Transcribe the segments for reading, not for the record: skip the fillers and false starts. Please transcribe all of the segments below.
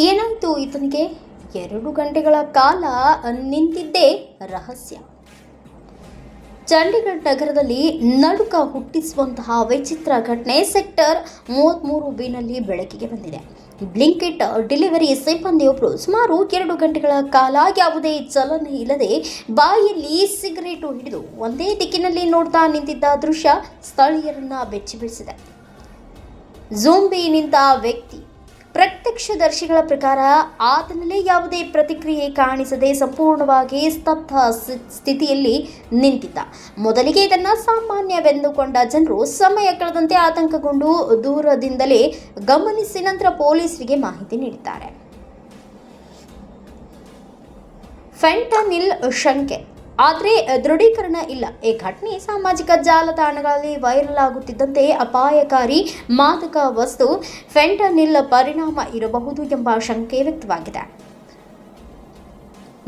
ಏನಾಯಿತು ಈತನಿಗೆ? 2 ಗಂಟೆಗಳ ಕಾಲ ನಿಂತಿದ್ದೇ ರಹಸ್ಯ. ಚಂಡೀಗಢ ನಗರದಲ್ಲಿ ನಡುಕ ಹುಟ್ಟಿಸುವಂತಹ ವಿಚಿತ್ರ ಘಟನೆ ಸೆಕ್ಟರ್ 33ಬಿನಲ್ಲಿ ಬೆಳಕಿಗೆ ಬಂದಿದೆ. ಬ್ಲಿಂಕಿಟ್ ಡೆಲಿವರಿ ಸಿಬ್ಬಂದಿಯೊಬ್ಬರು ಸುಮಾರು 2 ಗಂಟೆಗಳ ಕಾಲ ಯಾವುದೇ ಚಲನೆ ಇಲ್ಲದೆ ಬಾಯಲ್ಲಿ ಸಿಗರೇಟು ಹಿಡಿದು ಒಂದೇ ದಿಕ್ಕಿನಲ್ಲಿ ನೋಡ್ತಾ ನಿಂತಿದ್ದ ದೃಶ್ಯ ಸ್ಥಳೀಯರನ್ನ ಬೆಚ್ಚಿಬೀಳಿಸಿದೆ. ಝೋಂಬಿ ನಿಂತ ವ್ಯಕ್ತಿ ಪ್ರತ್ಯಕ್ಷದರ್ಶಿಗಳ ಪ್ರಕಾರ ಆತನಲ್ಲೇ ಯಾವುದೇ ಪ್ರತಿಕ್ರಿಯೆ ಕಾಣಿಸದೆ ಸಂಪೂರ್ಣವಾಗಿ ಸ್ತಬ್ಧ ಸ್ಥಿತಿಯಲ್ಲಿ ನಿಂತಿದ್ದ. ಮೊದಲಿಗೆ ಇದನ್ನು ಸಾಮಾನ್ಯವೆಂದುಕೊಂಡ ಜನರು ಸಮಯ ಕಳೆದಂತೆ ಆತಂಕಗೊಂಡು ದೂರದಿಂದಲೇ ಗಮನಿಸಿ ನಂತರ ಪೊಲೀಸರಿಗೆ ಮಾಹಿತಿ ನೀಡಿದ್ದಾರೆ. ಫೆಂಟನಿಲ್ ಶಂಕೆ, ಆದರೆ ದೃಢೀಕರಣ ಇಲ್ಲ. ಈ ಘಟನೆ ಸಾಮಾಜಿಕ ಜಾಲತಾಣಗಳಲ್ಲಿ ವೈರಲ್ ಆಗುತ್ತಿದ್ದಂತೆ ಅಪಾಯಕಾರಿ ಮಾದಕ ವಸ್ತು ಫೆಂಟನಿಲ್ ಪರಿಣಾಮ ಇರಬಹುದು ಎಂಬ ಶಂಕೆ ವ್ಯಕ್ತವಾಗಿದೆ.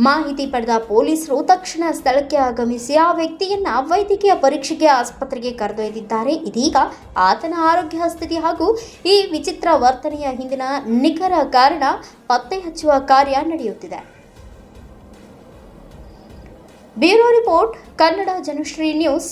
ಮಾಹಿತಿ ಪಡೆದ ಪೊಲೀಸರು ತಕ್ಷಣ ಸ್ಥಳಕ್ಕೆ ಆಗಮಿಸಿ ಆ ವ್ಯಕ್ತಿಯನ್ನ ವೈದ್ಯಕೀಯ ಪರೀಕ್ಷೆಗೆ ಆಸ್ಪತ್ರೆಗೆ ಕರೆದೊಯ್ದಿದ್ದಾರೆ. ಇದೀಗ ಆತನ ಆರೋಗ್ಯ ಸ್ಥಿತಿ ಹಾಗೂ ಈ ವಿಚಿತ್ರ ವರ್ತನೆಯ ಹಿಂದಿನ ನಿಖರ ಕಾರಣ ಪತ್ತೆ ಹಚ್ಚುವ ಕಾರ್ಯ ನಡೆಯುತ್ತಿದೆ. Bureau report, Kannada Janashri news.